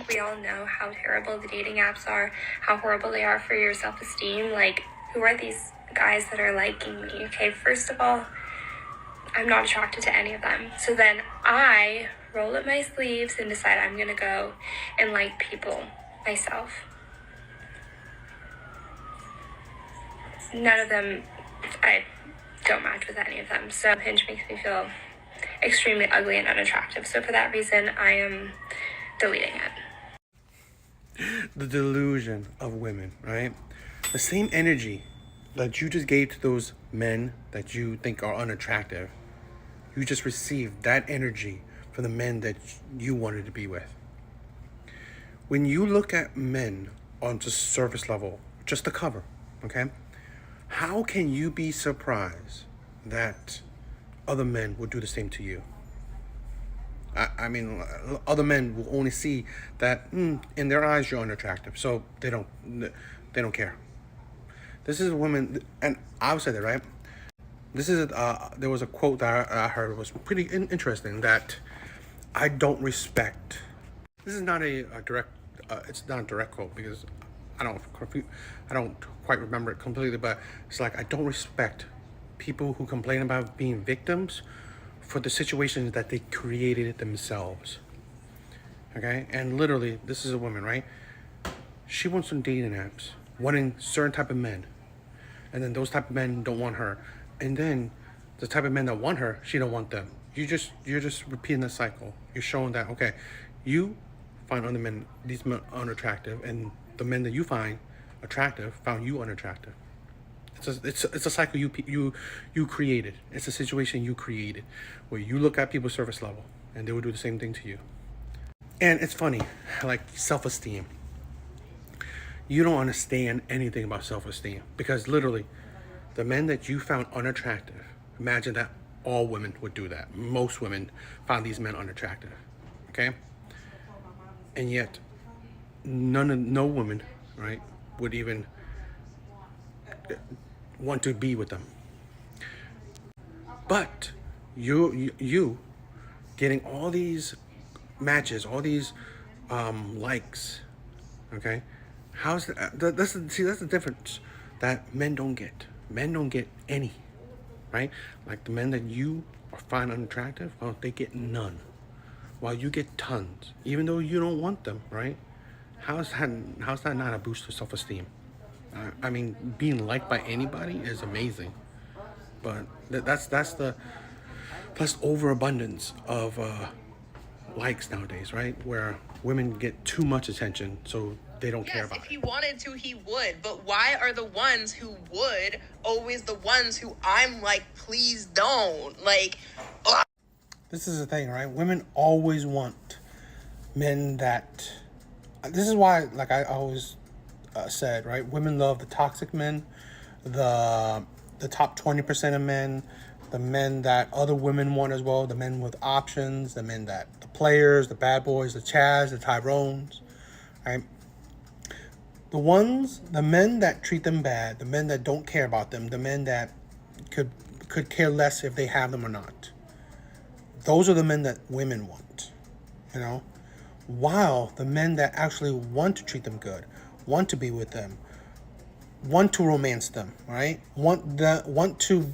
think we all know how terrible the dating apps are, how horrible they are for your self-esteem. Like, who are these guys that are liking me? Okay, first of all, I'm not attracted to any of them. So then I roll up my sleeves and decide I'm gonna go and like people myself. None of them, I don't match with any of them. So Hinge makes me feel extremely ugly and unattractive. So for that reason, I am deleting it. The delusion of women, right? The same energy that you just gave to those men that you think are unattractive, you just received that energy from the men that you wanted to be with. When you look at men on just surface level, just the cover, okay? How can you be surprised that other men will do the same to you? I mean, other men will only see that in their eyes you're unattractive, so they don't care. This is a woman, and I would say that, right? This is there was a quote that I heard was pretty interesting, that I don't respect. This is not a direct. It's not a direct quote because I don't quite remember it completely, but it's like, I don't respect people who complain about being victims for the situations that they created themselves. Okay, and literally, this is a woman, right? She wants some dating apps, wanting certain type of men, and then those type of men don't want her, and then the type of men that want her, she don't want them. You're just repeating the cycle. You're showing that, okay, you find other men, these men unattractive, and the men that you find attractive found you unattractive. It's a cycle you created. It's a situation you created where you look at people's surface level and they will do the same thing to you. And it's funny, like self-esteem. You don't understand anything about self-esteem because literally the men that you found unattractive, imagine that all women would do that. Most women found these men unattractive, okay? And yet no woman, right, would even want to be with them. But you getting all these matches, all these likes, okay? How's that? That's the difference that men don't get. Men don't get any, right? Like the men that you find unattractive, well, they get none, while you get tons, even though you don't want them, right? How's that not a boost to self-esteem? I mean, being liked by anybody is amazing, but that's the overabundance of likes nowadays, right? Where women get too much attention, so they don't care about it. If he wanted to, he would. But why are the ones who would always the ones who I'm like, please don't? Like, ugh. This is the thing, right? Women always want men that. This is why, like I always said, right? Women love the toxic men, the top 20% of men, the men that other women want as well, the men with options, the men that the players, the bad boys, the Chads, the Tyrones, right? The men that treat them bad, the men that don't care about them, the men that could care less if they have them or not. Those are the men that women want, you know? While the men that actually want to treat them good, want to be with them, want to romance them, right? Want to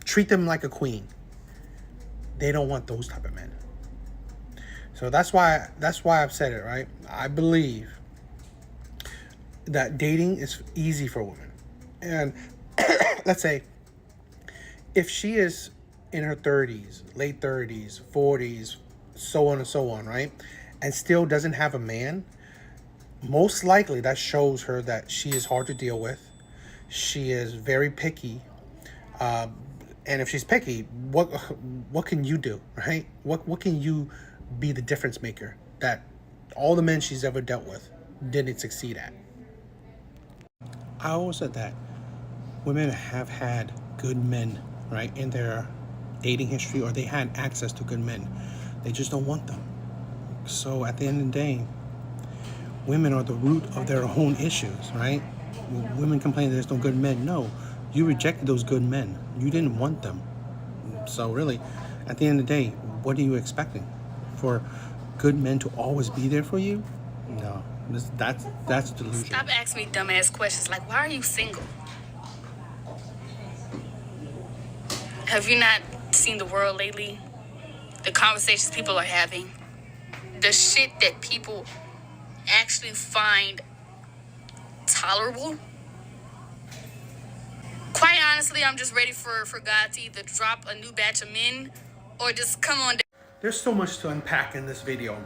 treat them like a queen. They don't want those type of men. So that's why I've said it, right? I believe that dating is easy for women. And let's say if she is in her 30s, late 30s, 40s, so on and so on, right? And still doesn't have a man, most likely that shows her that she is hard to deal with. She is very picky. And if she's picky, what can you do, right? What can you be the difference maker that all the men she's ever dealt with didn't succeed at? I always said that women have had good men, right, in their dating history, or they had access to good men. They just don't want them. So at the end of the day, women are the root of their own issues, right? Women complain there's no good men. No, you rejected those good men. You didn't want them. So really, at the end of the day, what are you expecting? For good men to always be there for you? No, that's delusion. Stop asking me dumbass questions like, why are you single? Have you not seen the world lately? The conversations people are having? The shit that people actually find tolerable? Quite honestly, I'm just ready for God to either drop a new batch of men or just come on down. There's so much to unpack in this video.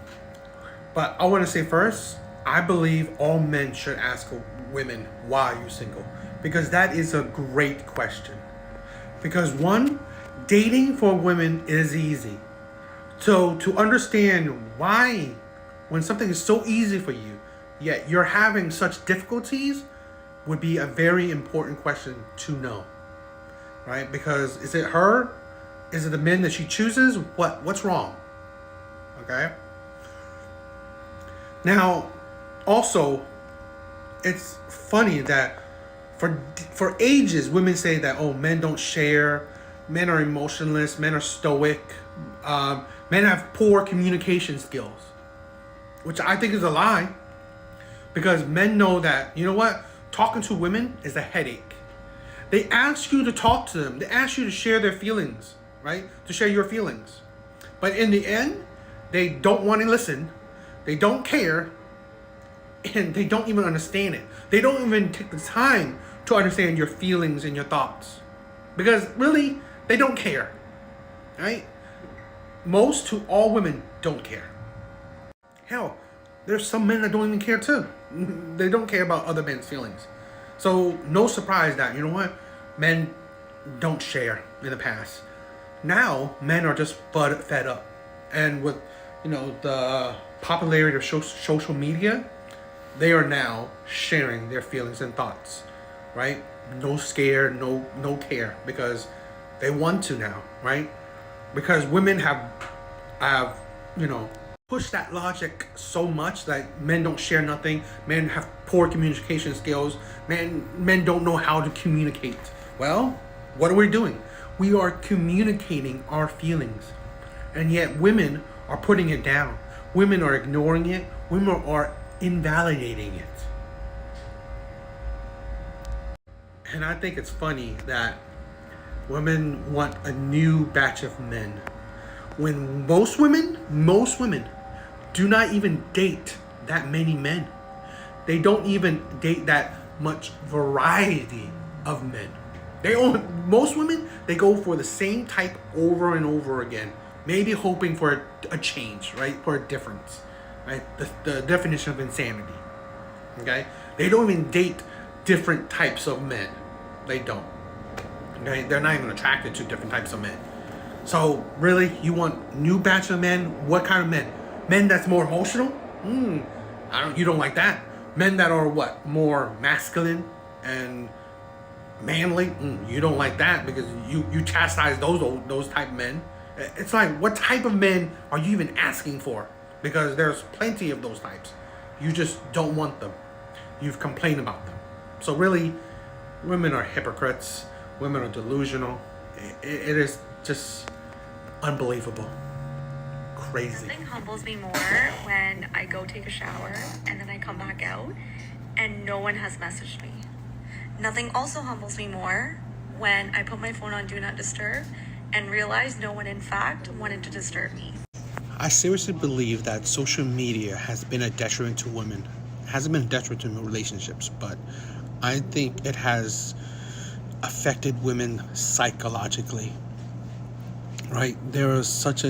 But I want to say first, I believe all men should ask women, why are you single? Because that is a great question. Because one, dating for women is easy. So to understand why, when something is so easy for you, yet you're having such difficulties, would be a very important question to know. Right? Because is it her? Is it the men that she chooses? What's wrong? Okay? Now, also, it's funny that for ages, women say that, oh, men don't share, men are emotionless, men are stoic, men have poor communication skills, which I think is a lie, because men know that, you know what, talking to women is a headache. They ask you to talk to them, they ask you to share their feelings, right, to share your feelings, but in the end, they don't want to listen, they don't care, and they don't even understand it. They don't even take the time to understand your feelings and your thoughts. Because really, they don't care. Right? Most to all women don't care. Hell, there's some men that don't even care too. They don't care about other men's feelings. So no surprise that, you know what? Men don't share in the past. Now, men are just fed up. And with, the popularity of social media, they are now sharing their feelings and thoughts, right? No scare, no care, because they want to now, right? Because women have pushed that logic so much that men don't share nothing, men have poor communication skills, men don't know how to communicate. Well, what are we doing? We are communicating our feelings, and yet women are putting it down. Women are ignoring it. Women are invalidating it. And I think it's funny that women want a new batch of men, when most women do not even date that many men. They don't even date that much variety of men. Most women, they go for the same type over and over again, maybe hoping for a change, right? For a difference, right? The definition of insanity. Okay? They don't even date different types of men. They don't. Okay? They're not even attracted to different types of men. So really, you want new batch of men? What kind of men? Men that's more emotional? You don't like that. Men that are what? More masculine and manly? You don't like that, because you chastise those type of men. It's like, what type of men are you even asking for? Because there's plenty of those types. You just don't want them. You've complained about them. So really, women are hypocrites. Women are delusional. It is just unbelievable. Crazy. Nothing humbles me more when I go take a shower and then I come back out and no one has messaged me. Nothing also humbles me more when I put my phone on Do Not Disturb and realize no one in fact wanted to disturb me. I seriously believe that social media has been a detriment to women. It hasn't been a detriment to relationships, but I think it has affected women psychologically. Right? There is such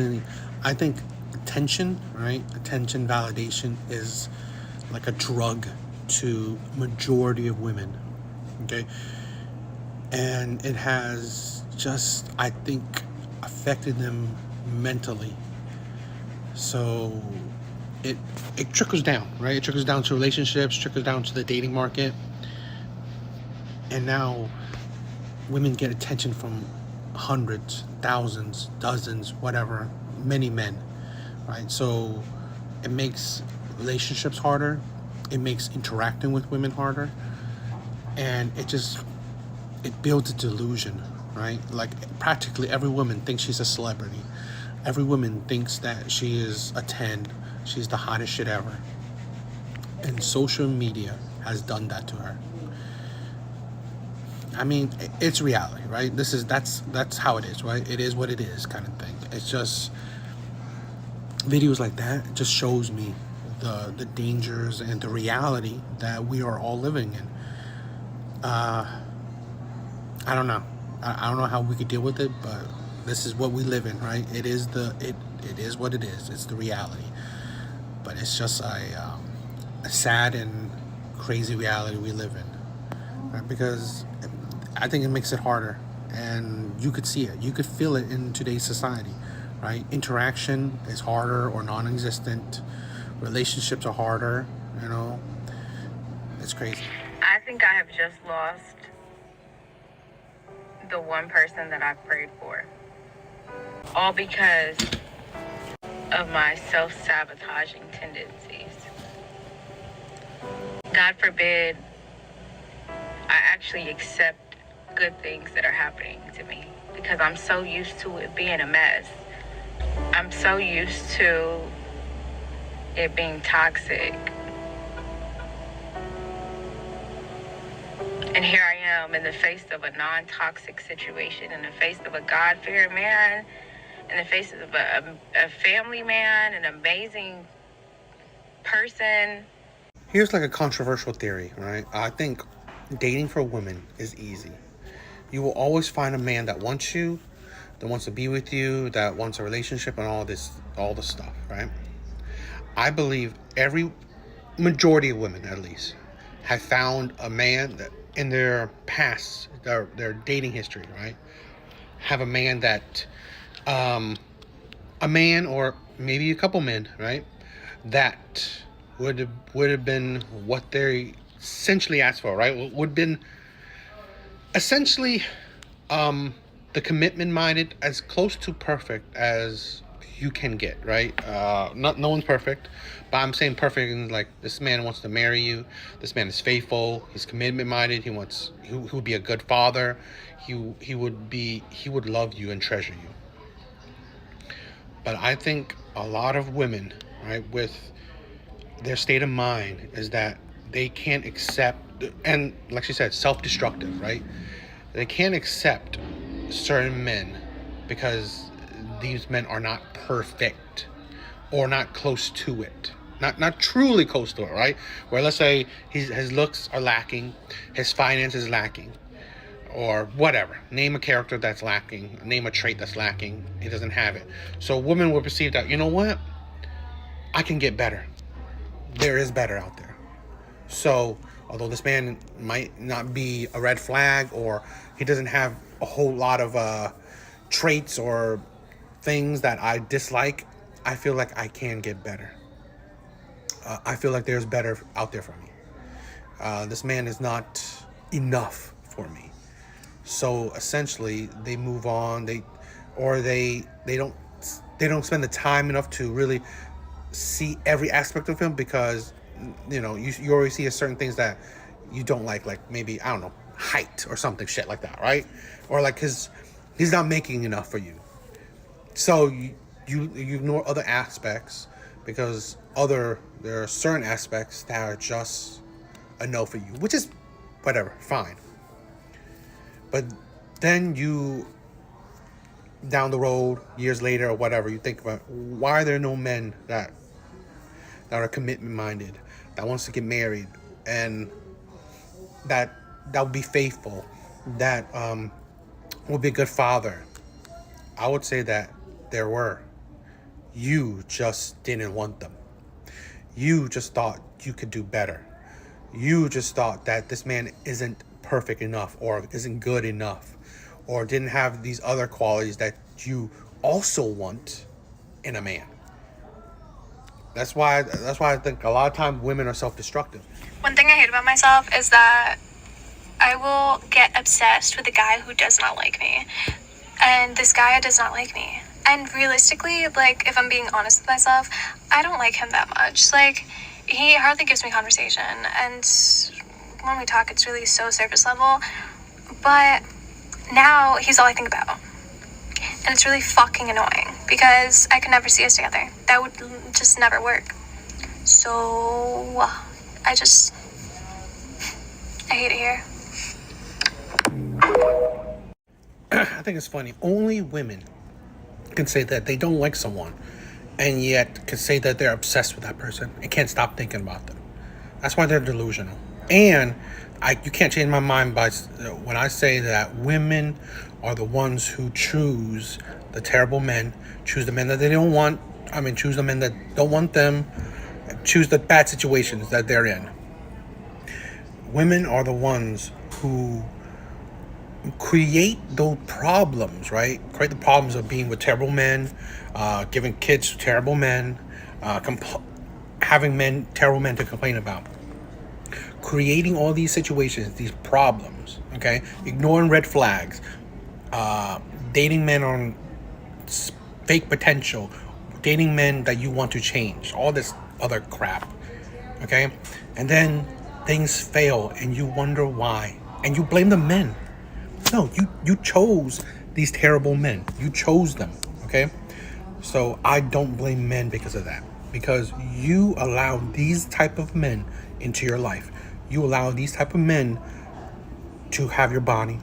I think attention, right? Attention validation is like a drug to majority of women. Okay? And it has just, I think, affected them mentally. So it trickles down, right? It trickles down to relationships, trickles down to the dating market. And now women get attention from hundreds, thousands, dozens, whatever, many men, right? So it makes relationships harder. It makes interacting with women harder. And it builds a delusion, right? Like practically every woman thinks she's a celebrity. Every woman thinks that she is a 10. She's the hottest shit ever. And social media has done that to her. I mean, it's reality, right? That's how it is, right? It is what it is, kind of thing. It's just videos like that just shows me the dangers and the reality that we are all living in. I don't know. I don't know how we could deal with it, but this is what we live in, right? It is what it is. It's the reality. But it's just a sad and crazy reality we live in, right? Because I think it makes it harder, and you could see it. You could feel it in today's society, right? Interaction is harder or non-existent. Relationships are harder, you know. It's crazy. I think I have just lost the one person that I've prayed for. All because of my self-sabotaging tendencies. God forbid I actually accept good things that are happening to me, because I'm so used to it being a mess. I'm so used to it being toxic. And here I am in the face of a non-toxic situation, in the face of a God-fearing man, in the face of a family man, an amazing person. Here's like a controversial theory, right? I think dating for women is easy. You will always find a man that wants you, that wants to be with you, that wants a relationship, and all this stuff, right? I believe every majority of women, at least, have found a man that in their past, their dating history, right? Have a man that, a man or maybe a couple men, right? That would have been what they essentially asked for, right? Would have been essentially the commitment minded, as close to perfect as you can get, right? No one's perfect, but I'm saying perfect in like, this man wants to marry you, this man is faithful, he's commitment minded, he would be a good father, he would love you and treasure you. But I think a lot of women, right, with their state of mind is that they can't accept, and like she said, self-destructive, right? They can't accept certain men because these men are not perfect or not close to it. Not truly close to it, right? Where let's say his looks are lacking, his finance is lacking, or whatever. Name a character that's lacking, name a trait that's lacking. He doesn't have it. So women will perceive that, you know what? I can get better. There is better out there. So although this man might not be a red flag, or he doesn't have a whole lot of traits or things that I dislike, I feel like I can get better. I feel like there's better out there for me. This man is not enough for me. So essentially, they move on. They don't spend the time enough to really see every aspect of him, because you already see certain things that you don't like maybe, I don't know, height or something shit like that, right? Or like he's not making enough for you. So you ignore other aspects because there are certain aspects that are just a no for you, which is whatever, fine. But then you, down the road, years later or whatever, you think about, why are there no men that are commitment minded, that wants to get married, and that will be faithful, that will be a good father? I would say that there were. You just didn't want them. You just thought you could do better. You just thought that this man isn't perfect enough, or isn't good enough, or didn't have these other qualities that you also want in a man. That's why I think a lot of times women are self-destructive. One thing I hate about myself is that I will get obsessed with a guy who does not like me. And this guy does not like me. And realistically, like, if I'm being honest with myself, I don't like him that much. Like, he hardly gives me conversation. And when we talk, it's really so surface level. But now he's all I think about. And it's really fucking annoying, because I could never see us together. That would just never work. So I hate it here. I think it's funny. Only women can say that they don't like someone, and yet can say that they're obsessed with that person and can't stop thinking about them. That's why they're delusional. And you can't change my mind by when I say that women are the ones who choose the terrible men, choose the men that they don't want. Choose the men that don't want them, choose the bad situations that they're in. Women are the ones who create those problems, right? Create the problems of being with terrible men, giving kids to terrible men, having terrible men to complain about. Creating all these situations, these problems, okay? Ignoring red flags, dating men on fake potential, dating men that you want to change, all this other crap, okay? And then things fail and you wonder why. And you blame the men. No, you chose these terrible men. You chose them, okay? So I don't blame men because of that. Because you allow these type of men into your life. You allow these type of men to have your body.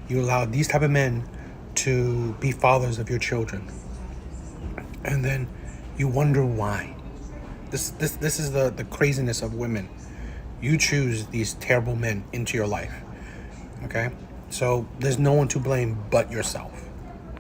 You allow these type of men to be fathers of your children. And then you wonder why. This is the craziness of women. You choose these terrible men into your life. Okay? So there's no one to blame but yourself.